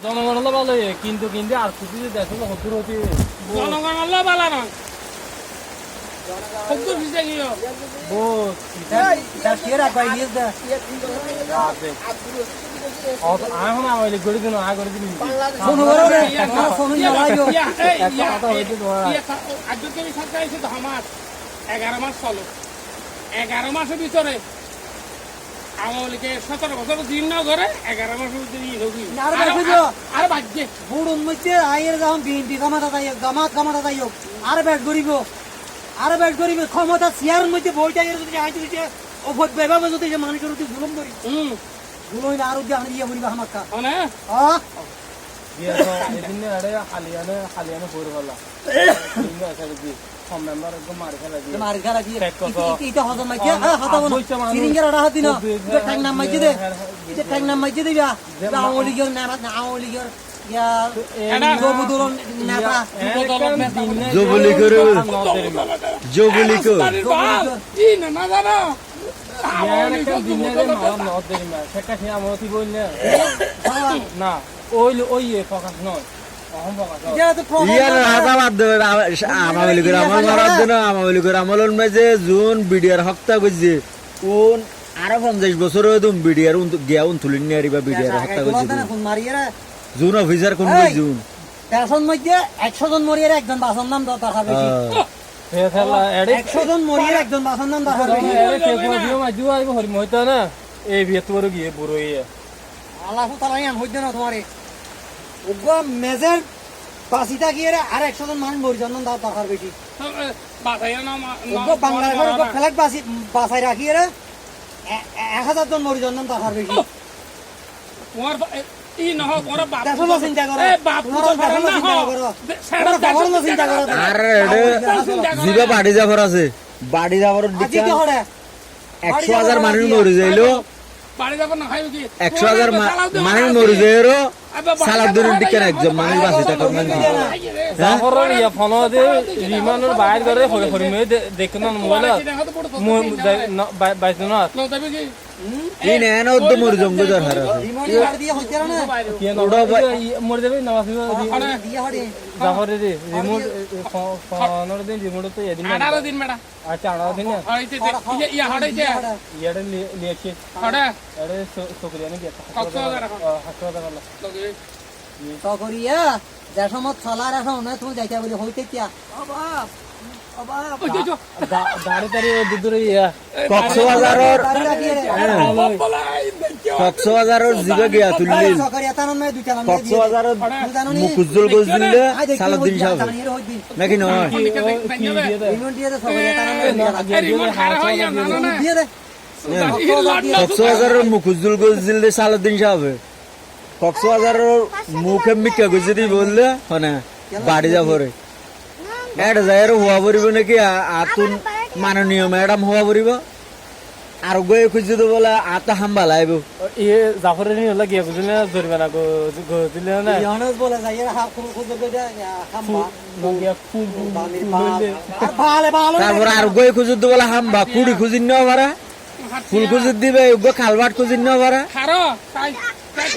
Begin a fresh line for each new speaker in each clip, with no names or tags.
জনগণ হলো ভালো কিন্তু কিন্তু আর কিছু দেখো হতুর হতে
জনগণ হলো ভালো নয় হতুর ভিজে গিয়ে
বহুত
এটা কেরা কই নিস দা
এখন আমার গড়ি দিন আগে করে দিন
ফোন করে রে ফোন না লাইও
আজকে সরকার এসে আমার 11 মাস চলো 11 মাসের ভিতরে আওয়ামী লীগের 17 বছর দিন না করে 11 মাসের ভিতরে আর বাজছে
বুড়ুন মধ্যে আয়ের যখন বিএনপি ক্ষমতা যাই জামাত যাই আর ব্যাট করিব ক্ষমতা চেয়ার মধ্যে বইটা এর যদি আইতে দিতে অভদ বেবাবে যদি মানুষের উঠে জুলুম করি জুলুম না আর উঠে আমি ইয়ে করিবা আমাকা
মানে
হ্যাঁ
দিয়ে তো এদিন আরে হালিয়ানে পড়ে হলা কিন্তু আছে কি কম মেম্বার একদম মারি খেলা দিয়ে
এটা হজম মাইছে হতাবো না সিরিঙ্গের ওটা হাতি না এটা ঠ্যাং নাম মাইছে দে এটা ঠ্যাং নাম মাইছে দিবা আওয়ামী লীগের নাম আওয়ামী লীগের ইয়া জবুদুল নেতা
জবুলি করে
কি না জানো
না ওই ফকাস নয়
আমলের মাঝে জুন বিডিআর হত্যা করছে কোন আরো 50 বছর বিডিআর গিয়া তুলিন নিয়ে আরিবা বিডিআর হত্যা করছে জুন অফিসার কোন জুন
পেশন মধ্যে 100 জন মরিয়ার একজন বাসন নাম দরকার বেশি 100 জন মরিয়ার একজন বাসন নাম দরকার বেশি
এই ভিতর গিয়ে বুড়ো
আল্লাহ তাআলা ইয়ান হইছে না তোমারে ওগো মেজর বাসিটা গিয়ে আর 100 জন মানুষ মরি জন্য দরকার বেশি
বাসাইয়া না
ওগো বাংলাদেশের ওগো ফ্ল্যাগ বাসাই রাখি রে 1000 জন মরি জন্য দরকার বেশি
তোমার ই না হোক ওরা বাপ
দেখো চিন্তা করো
এ বাপ তো পারে না
সেটা দেখো চিন্তা করো
আর জিবা বাড়ি যাবার আছে বাড়ি যাবার দিকে 100,000 মানুষ মরে যাইলো
বাড়ি যাব না খাইবে কি
100,000 মানুষ মরে যাইলো সালাউদ্দিনের দিকে একজন মানুষ বাঁচে থাকার মানে
জাফরের ইয়া ফোন দে রিমানের বাইর করে হরিমে দেখন না মোবাইল বাইছ না
এই নেন ওদ মরে জঙ্গ দর হারা
রিমোট কাট দিয়ে হইছে না
কি না মরে যাবে না
দিয়ে হড়ে
জাফরের রিমোট ফোনের দিন রিমোট তো এদিন
18 দিন মেডা
আচ্ছা 18 দিন
হইছে ইয়া হড়াইছে
ইয়ারে লিয়েছে
হড়া
আরে শুকরিয়া নে গেছে
100,000 লগে
তো করিয়া যে সময় চলার এখন না তুমি যাইতা বলি হইতে কিয়া অবাব
দাড়ি দুদুরে ইয়া
কক্সবাজারের জিবা গিয়া তুললি কক্সবাজারের মুকুজ্জল গোজ দিলে সালাউদ্দিন সাহেব নাকি নয় কক্সবাজারের মুকুজ্জল গোজ দিলে সালাউদ্দিন সাহেব কক্সবাজারের মুখে মিকা গুজরি বললে হনে বাড়ি যা পরে এটা যাই হওয়া পড়ব নাকি আতুন মাননীয় ম্যাডাম হওয়া পড়ব আর গয়ে খুঁজে তো বলে আত হাম্বা লাইব
ইয়ে জাফরের নি হলা গিয়া বুঝলে জরিমানা গো দিলে না
ইয়ানস বলে যাই হাফ খুঁজে গিয়া হাম্বা
নঙ্গিয়া ফুল
ভালো
তারপর আর গয়ে খুঁজে তো বলে হাম্বা কুড়ি খুঁজি ন পারা ফুল খুঁজে দিবে গো খালবাট খুঁজি ন পারা
খারো তাই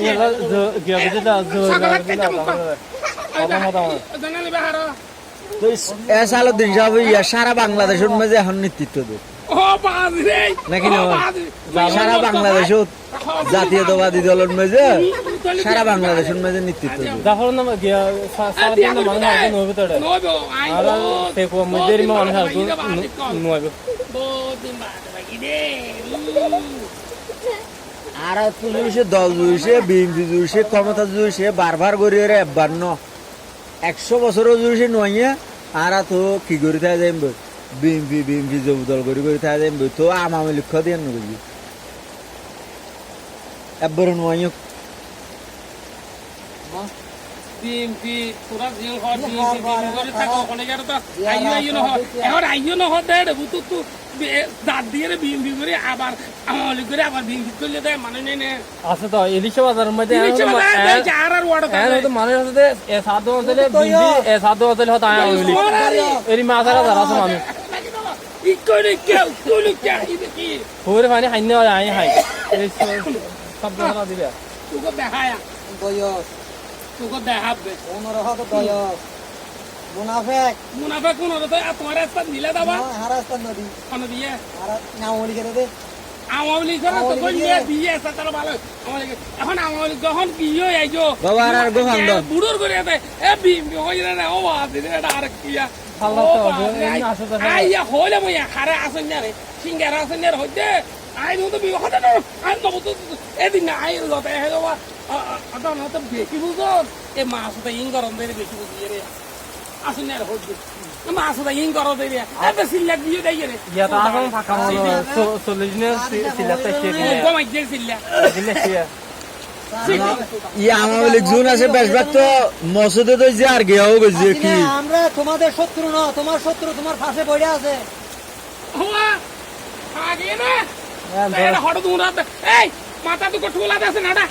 ইয়া গিয়া
জানালি বাহারো
সালাউদ্দিন সাহেব ইয়া সারা বাংলাদেশের মাঝে এখন নেতৃত্ব দেয় নাকি সারা বাংলাদেশ জাতীয়তাবাদী দলের মাঝে সারা বাংলাদেশের মাঝে নেতৃত্ব দেয়
জাফর নাম গিয়া সারাদিন মানুষ আগে নবে তোড়ে আর তে কো মধ্যে মানুষ আগে নবে
আর পুলিশে দল জুইছে বিএনপি জুইছে ক্ষমতা জুইছে বারবার করে একবার 100 বছরও জুইছে নয় আর তো কি করে থাকে যাইম বিএনপি জবদল করে থাকে যাইম তো আওয়ামী লীগ দিয়ে নবি একবার নয়
বিএনপি পুরা জেল হট বিএনপি করে থাকো কোনে গের তো আইও না হয় এখন আইও না হয় দেড় বুতু দাঁত দিয়ে বিএনপি করে আবার আমলি করে আবার বিএনপি করলে দেয় মানে নেই
আছে তো ইলিশ বাজারের মধ্যে
আর ওয়ার্ড
তো মানুষ আছে এ সাধু অঞ্চলে বিএনপি এ সাধু অঞ্চলে হতো আমলি এরি মাথারা যারা আছে মানুষ
ই করে কেউ তুলু কে কি
পুরো পানি হাইনে আই হাই এই সব কথা দিবে
তুগো বেহায়া
বয়স
তোকে দেখাবে
ওনার হত দয়স মুনাফেক
মুনাফা কোন হতো তোমার রাস্তা দিলে দাবা
হারাস্তান নদী
কোন দিয়ে
আর নাওলি করে দে
আওয়ামী লীগের তো বলিয়ে দিয়ে তার ভালো এখন আওয়ামী লীগ যখন কি হয়ে আইছো
বাবা আর গোহান দাও
বুড়োর করে দে এ বিএমপি হই না ও আছে এটা আর কি আইয়া হইলে মই হারে আসেন না রে সিঙ্গার আসেন না হইতে আই নো তো বি হতে না আই নো তো এদিন আই লতে হে বাবা আদন হতে বেশি বুঝো এ মাছ তো ইন গরম দেরে বেশি বুঝিয়ে রে আসেন না হইতে মাছ তো ইন গরম দেরে এবে সিল্লা দিয়ে দেই রে
ইয়া তো এখন ফাঁকা সলিউশনের সিলাতে শেখে
ও কমাই দিয়ে সিল্লা
দিলে শেয়া
আওয়ামী লীগ জুন আছে বেশভাগ তো মসজিদে তো যে আর গিয়াও গেছে কি
আমরা তোমাদের শত্রু না তোমার শত্রু তোমার পাশে বইয়া আছে
হুয়া আগে না এটা হঠাৎ দূর এই মাথা দুটো টোলা আছে নাডা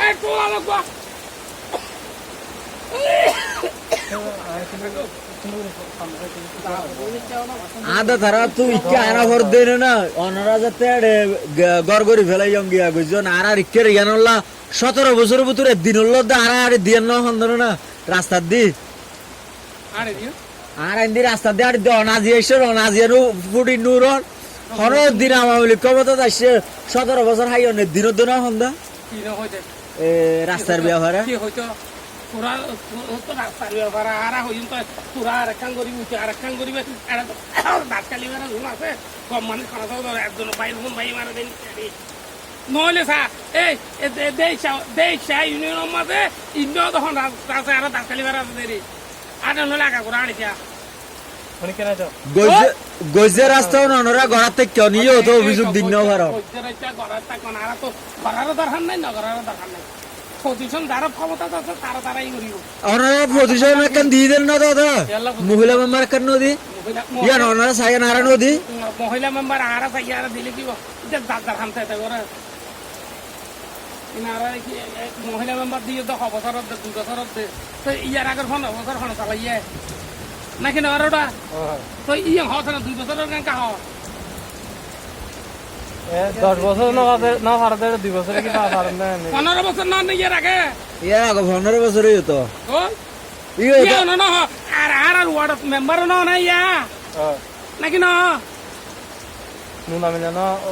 এই টোলা লাগবা
আদা ধারা তুই ইকে আনা ভর দেন না অনারা যাতে গড় গড়ি ফেলাই গিয়া বুঝছেন আর আর ইকের জ্ঞানল্লা 17 বছরের ভিতরে দিন হল্লো আর আর দিয়ে না হন্দন না রাস্তার দি
আরে দিও
আর এন্দি রাস্তা দিয়ে আর অনাজি এসে অনাজিয়ারও ফুটি নূর হর দিন আওয়ামী লীগ ক্ষমতা যাচ্ছে 17 বছর হাই অনেক দিনের দিন হন্দা
কি না হইছে
রাস্তার ব্যবহারে
কি হইতো পুরা তো রাস্তার ব্যাপার আর হইন তো পুরা আর কাং করি উঠে আর কাং করিবে আর দাঁতকালি মারা ঘুম আছে কম মানে খানা দাও একজন বাইর হুন ভাই মারা দেন নহলে সা এই দেশা ইউনিয়ন মাঝে ইন্ডিয়া তখন রাস্তা আর দাঁতকালি মারা দেরি আর নহলে আগা করে আনিছা
মানে কেন তো
গজে রাস্তাও ননরা গড়ার থেকে কেউ নিয়ে হতো অভিযোগ দিন না ভাড়া
গড়ার তা কোন আর তো গড়ারও দরকার নাই না গড়ারও দরকার নাই পজিশন যারা ক্ষমতা আছে তারা তারাই করিব
ওনারা পজিশন কেন দিয়ে দেন না দাদা মহিলা মেম্বার কেন নদী ইয়া ওনারা সাইয়া নারা নদী
মহিলা মেম্বার আর সাইয়া আর দিলে কি এটা দাদার হামতে তাই ওরা ইনারা কি মহিলা মেম্বার দিয়ে তো বছর 2 বছর তো ইয়ার আগের ফোন বছর ফোন চালাইয়ে নাকি না ওরা তো ইয়ে হচ্ছে না 2 বছরের কেন কাহ
10 বছর না পারতে 2 বছরে কি পারেন না
15 বছর না ইয়ার আগে
ইয়া আগে 15 বছরই হতো
ইয়ে না আর আর ওয়ার্ড মেম্বার না ইয়া নাকি না
নুন আমি না ও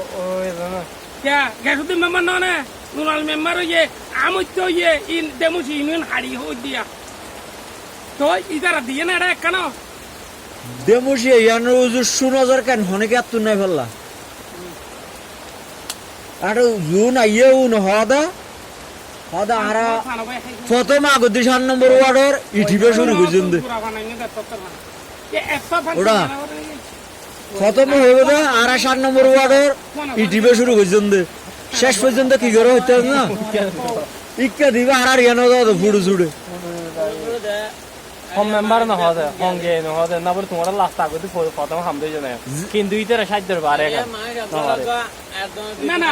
না
क्या गैसुद्दी मेंबर ना ने नुनाल मेंबर ये आमुच तो ये इन डेमोस यूनियन हारी हो दिया तो इधर दिए ना रे कनो
দেমুশি ইয়ানো উজু 16000 কেন হনে কি আত্তু নাই ফেললা আর জুন আইয়েও ন হদা আরা প্রথম আগদি 7 নম্বর ওয়ার্ডর ইঠিবে শুরু করছেন ওরা খতম হইব না আর 7 নম্বর ওয়ার্ডর ইটিবে শুরু করছেন শেষ পর্যন্ত কি করে হইতে না ইক্কা দিবা আর ইয়ানো দাও ফুড়ু ছুড়ে
কম মেম্বার না হবে হঙ্গে না হবে না বলে তোমার লাস্ট আগে তো প্রথম হামদে জানে কিন্তু ইতারা 60 বারে
না না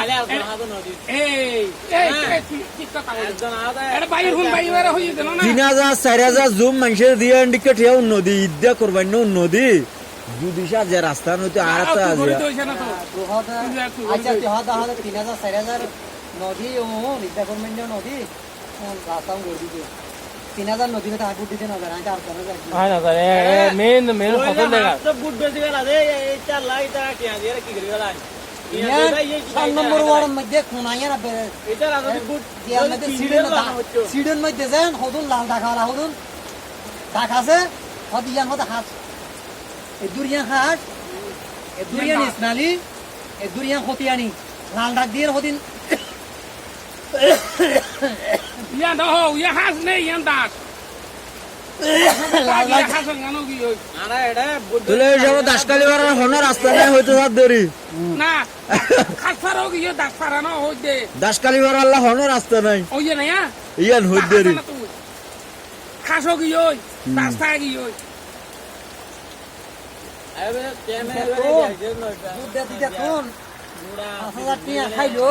এই ঠিক কথা এটা বাইর হুন বাইরে হই দেন না
3000 4000 জুম মানুষের দিয়ে ইন্ডিকেট হেও নদী ইদ্যা করবাই নদী দুদিশা যে রাস্তা নইতে আর তো আছে
আচ্ছা তেহদা হলে 3000 4000 নদী ও রিকভারমেন্ট নদী রাস্তা গড়ি দিতে 3000 নদী তো আগুন দিতে না আর আর করে যায়
হয় না স্যার মেন ফসল দেখা
তো বুট বেশি গেল রে এই 4 লাখ টাকা কি দিয়ে কি করে গেল
7 নম্বর ওয়ার্ডের মধ্যে খুনাইয়া না
এটা রাজনীতি বুট
দিয়ার মধ্যে সিডন মধ্যে যান হদুন লাল ঢাকা হদুন ঢাকাছে হদিয়ান হদা হাত এই দুরিয়ান হাট এই দুরিয়ান ইসনালি এই দুরিয়ান খতিয়ানি লাল ডাক দিয়ে হদিন
ইয়া দাও ইয়া হাস নেই ইয়ান দাস লাল হাস গানো কি হই
আরে এটা বুট
তুলে যাব দাসকালি বাড়ার হনো রাস্তা নাই হইতো সাত দেরি
না খাসার হোক ইয়া দাস পারা না হই দে
দাসকালি বাড়ার হনো রাস্তা নাই
ওই না
ইয়ান হই দেরি
খাসো কি হই দাস থাকি হই
আরে ক্যামেরা
দুধ দিতে কোন 5000 টাকা খাইলো